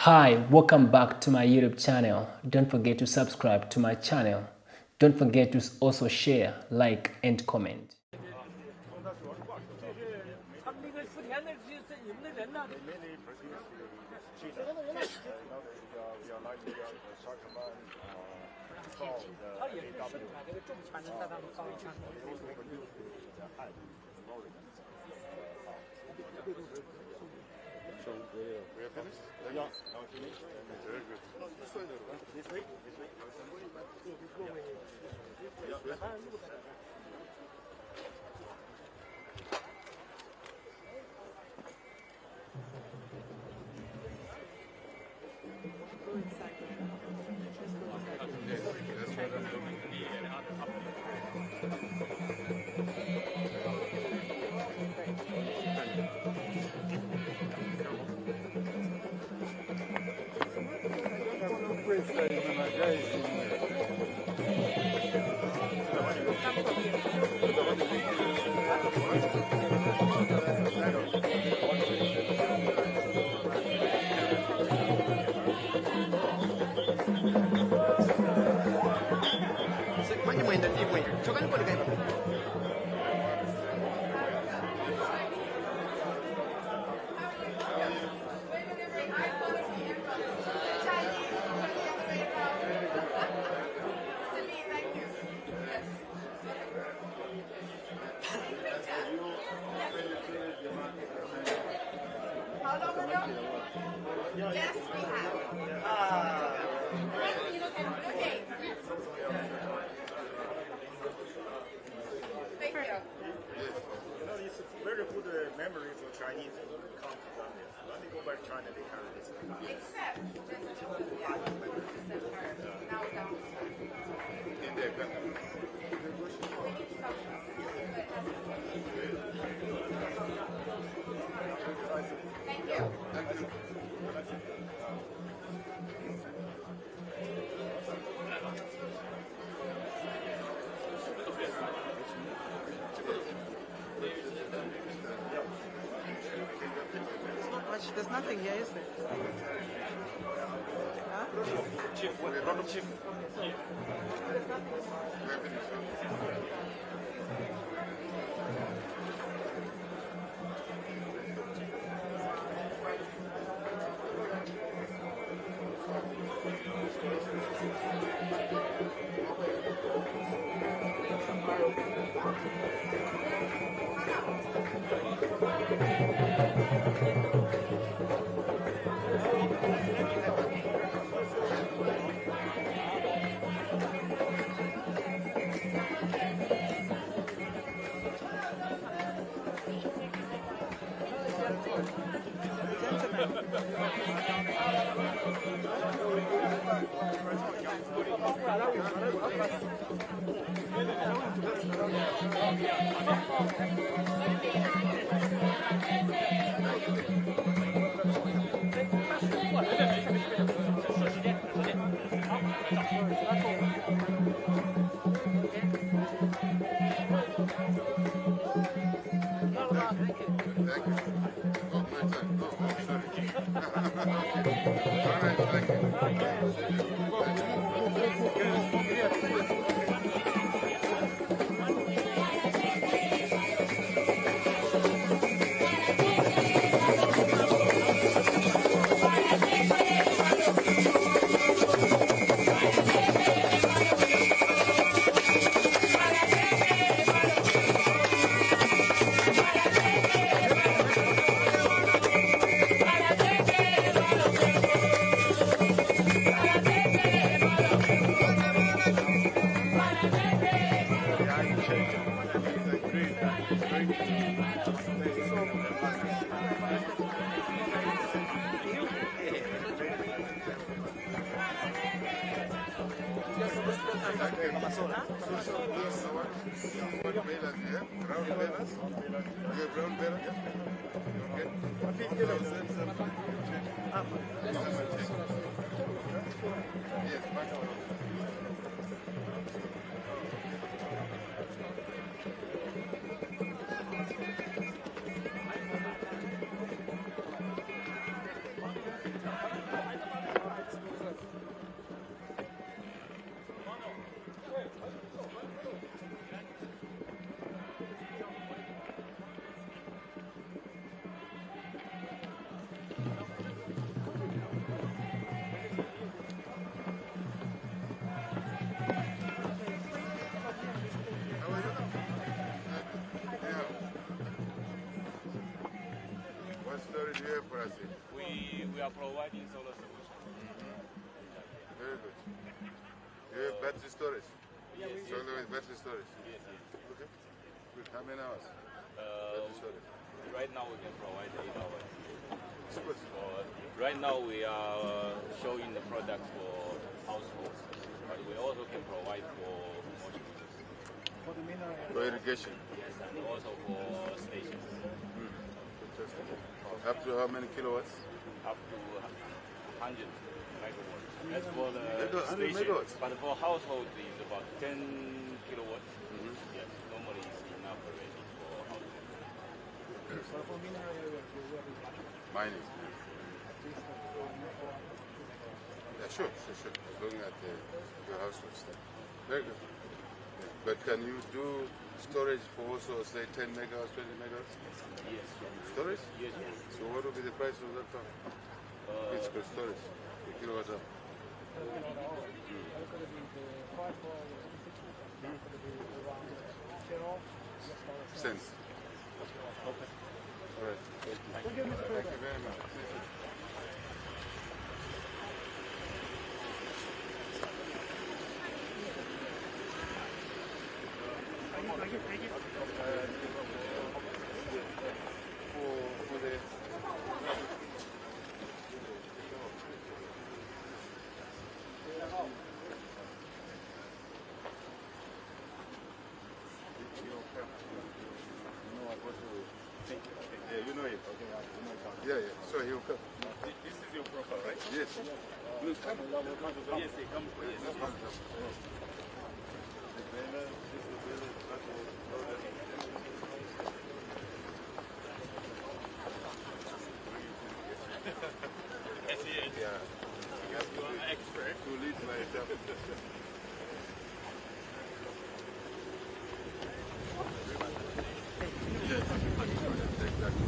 Hi, welcome back to my YouTube channel. Don't forget to subscribe to my channel. Don't forget to also share, like, and comment. So we are finished? Yeah. Now finished? Very good. This way. This way? This way? 많이 뭐 있는데 뭐 저간거리가 있고. How long ago? Yes, we have. Okay. Thank you. It's very good memory for Chinese who come to Zambia. When they go back to China, they carry this. Except, yeah, now down. In their country. Thank you. There's nothing here, is there? Huh? Chief, what chief? Brazil. We are providing solar solutions. Very good. You have battery storage? Yes, Solar with battery storage? yes, yes. Okay. Good. How many hours? Battery storage. Right now we can provide 8 hours. Super. Right now we are showing the products for households, but we also can provide for commercial users. For irrigation? Yes, and also for stations. Interesting. Up to how many kilowatts? Up to 100 megawatts. That's for the 100 station. megawatts? But for household is about 10 kilowatts. Yes, normally it's enough already for household. Mining. Yeah, sure. Looking at your households there. Very good. Yeah. But can you do storage for also, say, 10 megawatts, 20 megawatts? Yes. Storage? Yes, yes. So what will be the price of that power? It's for storage, per kilowatt hour. Cents. All right. Thank you. Thank you very much. For the yeah, you know it. Yeah. So he'll come. This is your profile, right? Yes. Yes, come. Yeah. You are an expert. To lead myself. Yes. Exactly.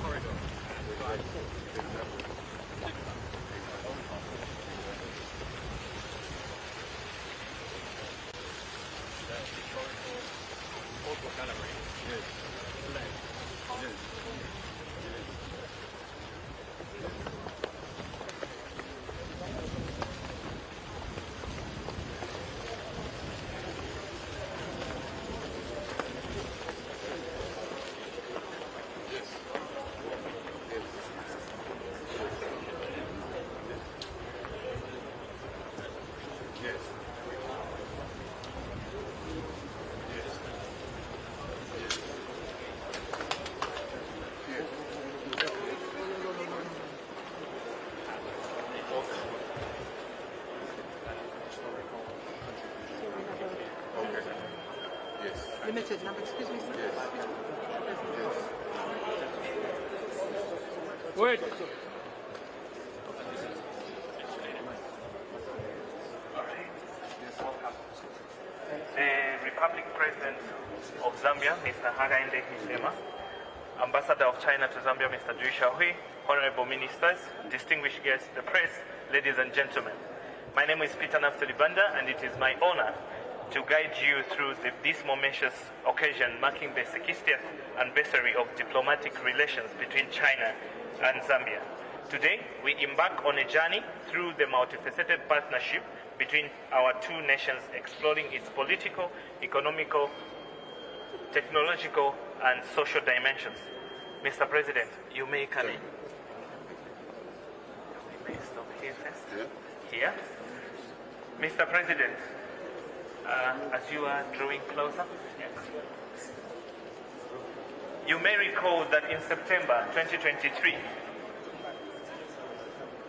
Corridor. Exactly. Also gallery. Yes. Yes. Limited number, excuse me, sir. Wait. The Republic President of Zambia, Mr. Hakainde Hichilema, Ambassador of China to Zambia, Mr. Dui Shahui, Honorable Ministers, distinguished guests, the press, ladies and gentlemen. My name is Peter Naftali Banda, and it is my honor to guide you through this momentous occasion marking the 60th anniversary of diplomatic relations between China and Zambia. Today, we embark on a journey through the multifaceted partnership between our two nations, exploring its political, economical, technological, and social dimensions. Mr. President, you may come in. We may stop here first. Here. Mr. President, as you are drawing closer, you may recall that in September 2023,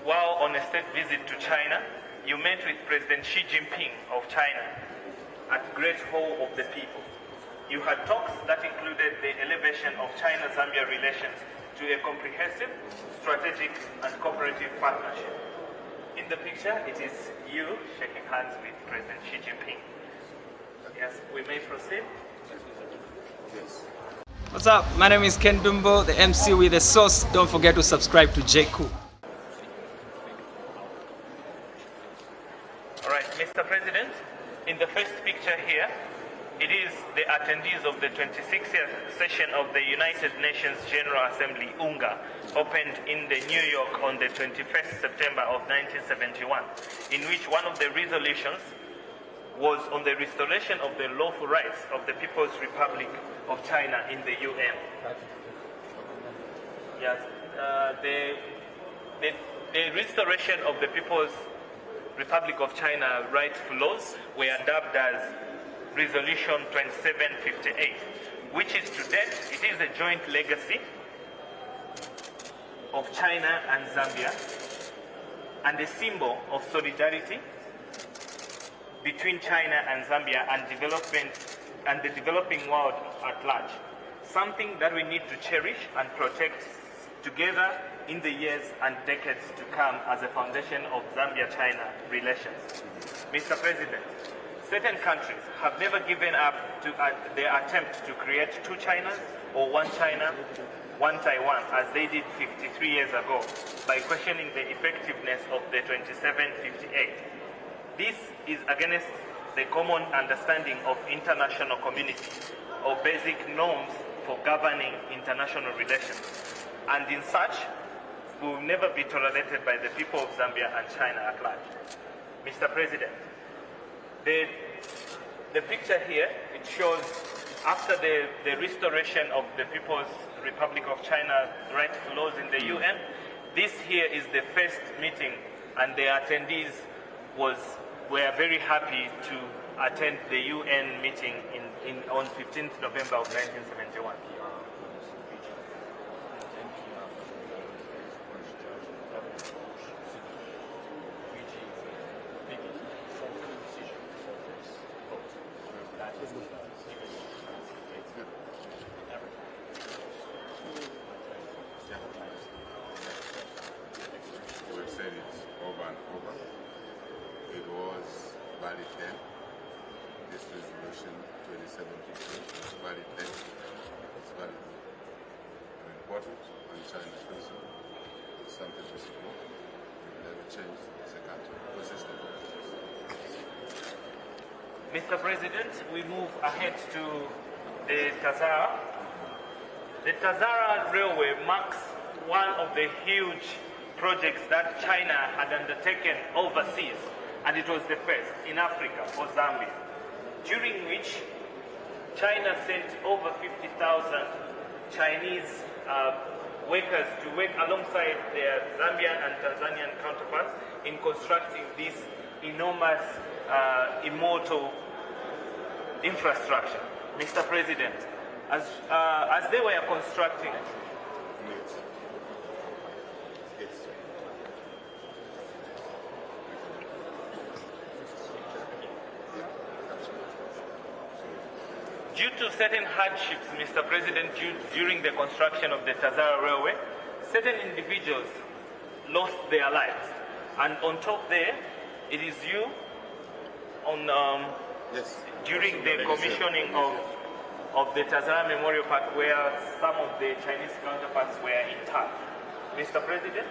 while on a state visit to China, you met with President Xi Jinping of China at Great Hall of the People. You had talks that included the elevation of China-Zambia relations to a comprehensive, strategic, and cooperative partnership. In the picture, it is you shaking hands with President Xi Jinping. Yes, we may proceed. Yes. What's up? My name is Ken Dumbo, the MC with the sauce. Don't forget to subscribe to JQ. All right, Mr. President, in the first picture here, it is the attendees of the 26th session of the United Nations General Assembly, UNGA, opened in New York on the 21st September of 1971, in which one of the resolutions was on the restoration of the lawful rights of the People's Republic of China in the UN. Yes, the restoration of the People's Republic of China rights laws were dubbed as Resolution 2758, which is to date, it is a joint legacy of China and Zambia and a symbol of solidarity between China and Zambia and development and the developing world at large. Something that we need to cherish and protect together in the years and decades to come as a foundation of Zambia-China relations. Mr. President, certain countries have never given up to their attempt to create two Chinas or one China, one Taiwan, as they did 53 years ago, by questioning the effectiveness of the 2758. This is against the common understanding of international community or basic norms for governing international relations. And in such, will never be tolerated by the people of Zambia and China at large. Mr. President, the picture here, it shows after the restoration of the People's Republic of China rights laws in the UN, this here is the first meeting, and the attendees were very happy to attend the UN meeting on 15th November of 1971. We've said it over and over. It was valid then. This resolution 2750 was valid then. It's valid now. And important on China's principle. It's something we support. We've never changed as a country. Consistent. Mr. President, we move ahead to the Tazara. The Tazara Railway marks one of the huge projects that China had undertaken overseas, and it was the first in Africa for Zambia, during which China sent over 50,000 Chinese workers to work alongside their Zambian and Tanzanian counterparts in constructing this enormous, immortal infrastructure. Mr. President, as they were constructing, due to certain hardships, Mr. President, during the construction of the Tazara Railway, certain individuals lost their lives. And on top there, it is you on during the commissioning of the Tazara Memorial Park, where some of the Chinese counterparts were interred. Mr. President,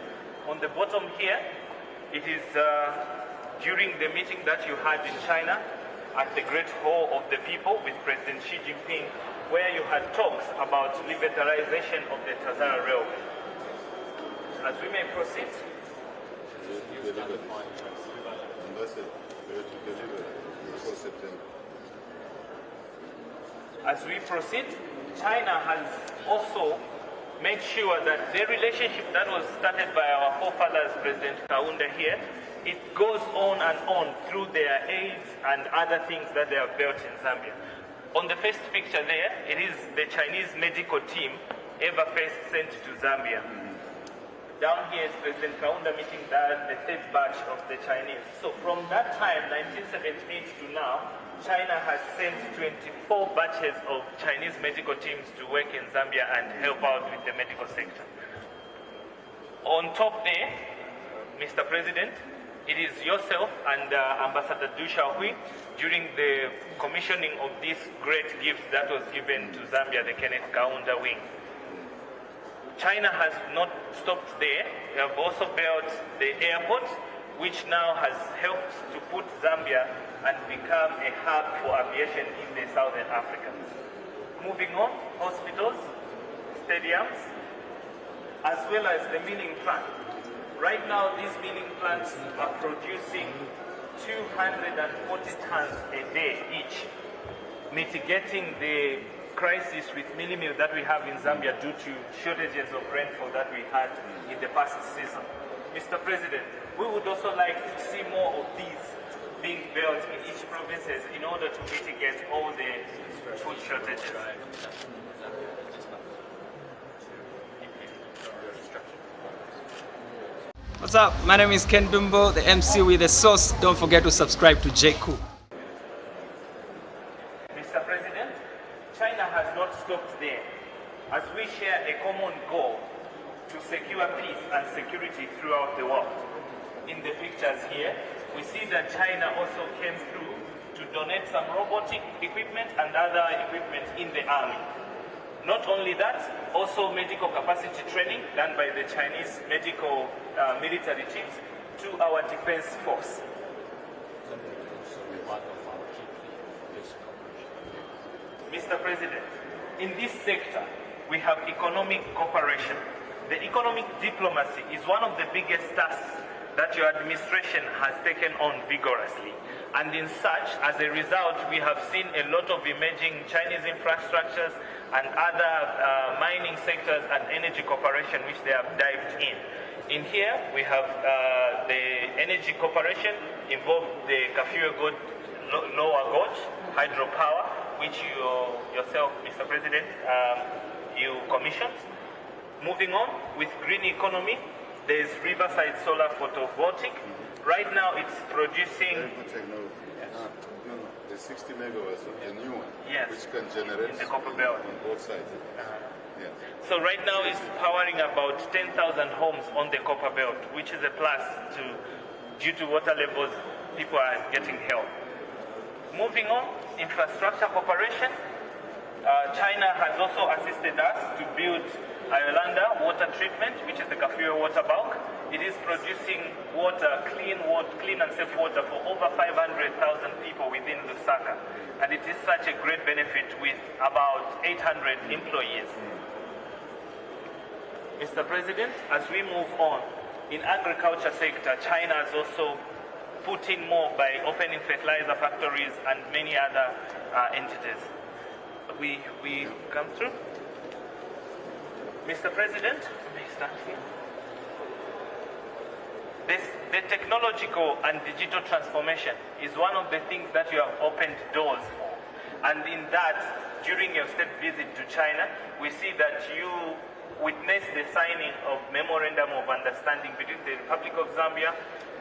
on the bottom here, it is during the meeting that you had in China at the Great Hall of the People with President Xi Jinping, where you had talks about liberalization of the Tazara Railway. As we may proceed. As we proceed, China has also made sure that the relationship that was started by our forefathers, President Kaunda here, it goes on and on through their aids and other things that they have built in Zambia. On the first picture there, it is the Chinese medical team ever first sent to Zambia. Down here is President Kaunda meeting the third batch of the Chinese. So from that time, 1978 to now, China has sent 24 batches of Chinese medical teams to work in Zambia and help out with the medical sector. On top there, Mr. President, it is yourself and Ambassador Du Xiaohui during the commissioning of this great gift that was given to Zambia, the Kenneth Kaunda Wing. China has not stopped there. They have also built the airport, which now has helped to put Zambia and become a hub for aviation in the Southern Africa. Moving on, hospitals, stadiums, as well as the milling plant. Right now, these milling plants are producing 240 tons a day each, mitigating the crisis with milling meal that we have in Zambia due to shortages of rainfall that we had in the past season. Mr. President, we would also like to see more of these being built in each province in order to mitigate all the food shortages. What's up? My name is Ken Dumbo, the MC with the sauce. Don't forget to subscribe to J. Cool. Mr. President, China has not stopped there, as we share a common goal to secure peace and security throughout the world. In the pictures here, we see that China also came through to donate some robotic equipment and other equipment in the army. Not only that, also medical capacity training done by the Chinese medical military chiefs to our defense force. Mr. President, in this sector, we have economic cooperation. The economic diplomacy is one of the biggest tasks that your administration has taken on vigorously. And in such, as a result, we have seen a lot of emerging Chinese infrastructures and other mining sectors and energy cooperation which they have dived in. In here, we have the energy cooperation involved the Kafue Lower Gorge hydropower, which you yourself, Mr. President, you commissioned. Moving on with green economy, there's Riverside Solar Photovoltaic. Right now it's producing... Very good technology. Yes. No, the 60 megawatts, the new one, yes, which can generate in the copper belt on both sides. Yeah. So right now it's powering about 10,000 homes on the copper belt, which is a plus due to water levels, people are getting help. Moving on, infrastructure cooperation. China has also assisted us to build Iolanda water treatment, which is the Kafue water bulk. It is producing water, clean and safe water for over 500,000 people within Lusaka. And it is such a great benefit with about 800 employees. Mr. President, as we move on, in agriculture sector, China has also put in more by opening fertilizer factories and many other entities. We come through. Mr. President, may I start here? The technological and digital transformation is one of the things that you have opened doors for. And in that, during your state visit to China, we see that you witnessed the signing of Memorandum of Understanding between the Republic of Zambia,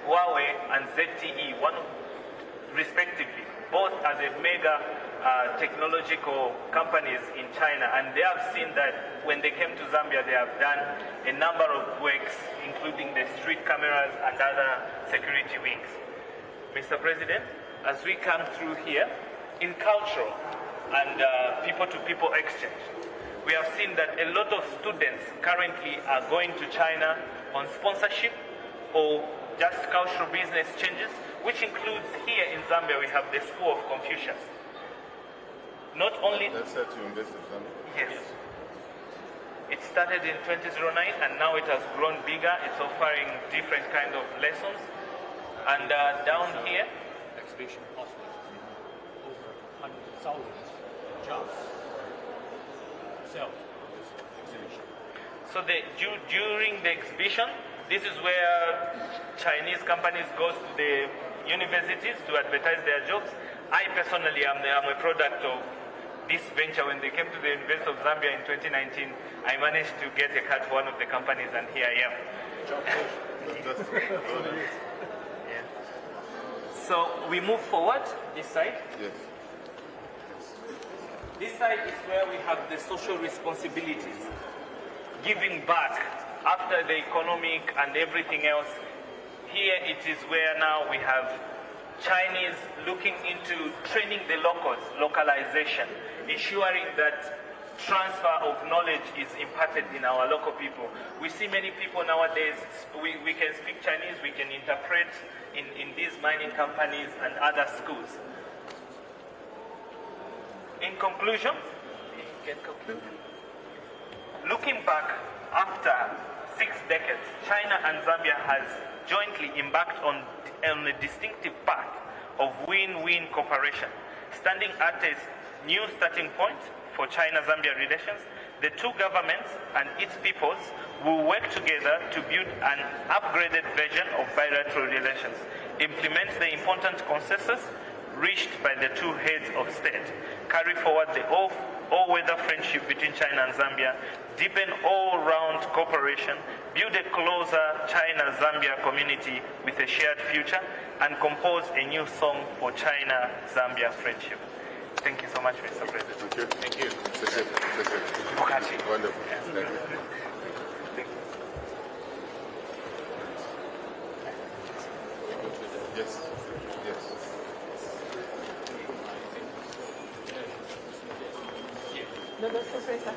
Huawei, and ZTE, respectively, both are the mega technological companies in China, and they have seen that when they came to Zambia, they have done a number of works, including the street cameras and other security wings. Mr. President, as we come through here, in cultural and people-to-people exchange, we have seen that a lot of students currently are going to China on sponsorship or just cultural business changes, which includes here in Zambia, we have the School of Confucius. Not only... That's at University of Zambia? Yes. It started in 2009 and now it has grown bigger. It's offering different kind of lessons. And down here... Exhibition offers over 100,000 jobs sell this exhibition. So during the exhibition, this is where Chinese companies go to the universities to advertise their jobs. I personally am a product of this venture. When they came to the University of Zambia in 2019, I managed to get a card for one of the companies, and here I am. Yeah. So we move forward, this side. Yes. This side is where we have the social responsibilities, giving back after the economic and everything else. Here it is where now we have Chinese looking into training the locals, localization, ensuring that transfer of knowledge is imparted in our local people. We see many people nowadays, we can speak Chinese, we can interpret in these mining companies and other schools. In conclusion, get concluded. Looking back after 6 decades, China and Zambia has jointly embarked on a distinctive path of win-win cooperation. Standing at a new starting point for China-Zambia relations, the two governments and its peoples will work together to build an upgraded version of bilateral relations, implement the important consensus reached by the two heads of state, carry forward the all-weather friendship between China and Zambia, deepen all-round cooperation, build a closer China-Zambia community with a shared future, and compose a new song for China-Zambia friendship. Thank you so much, Mr. President. Thank you. Bukachi. Wonderful. Thank you. Yes. Yes. No, no, sorpresa.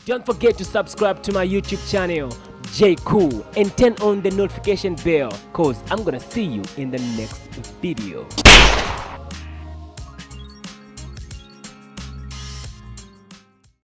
Don't forget to subscribe to my YouTube channel, J Cool, and turn on the notification bell, cause I'm gonna see you in the next video.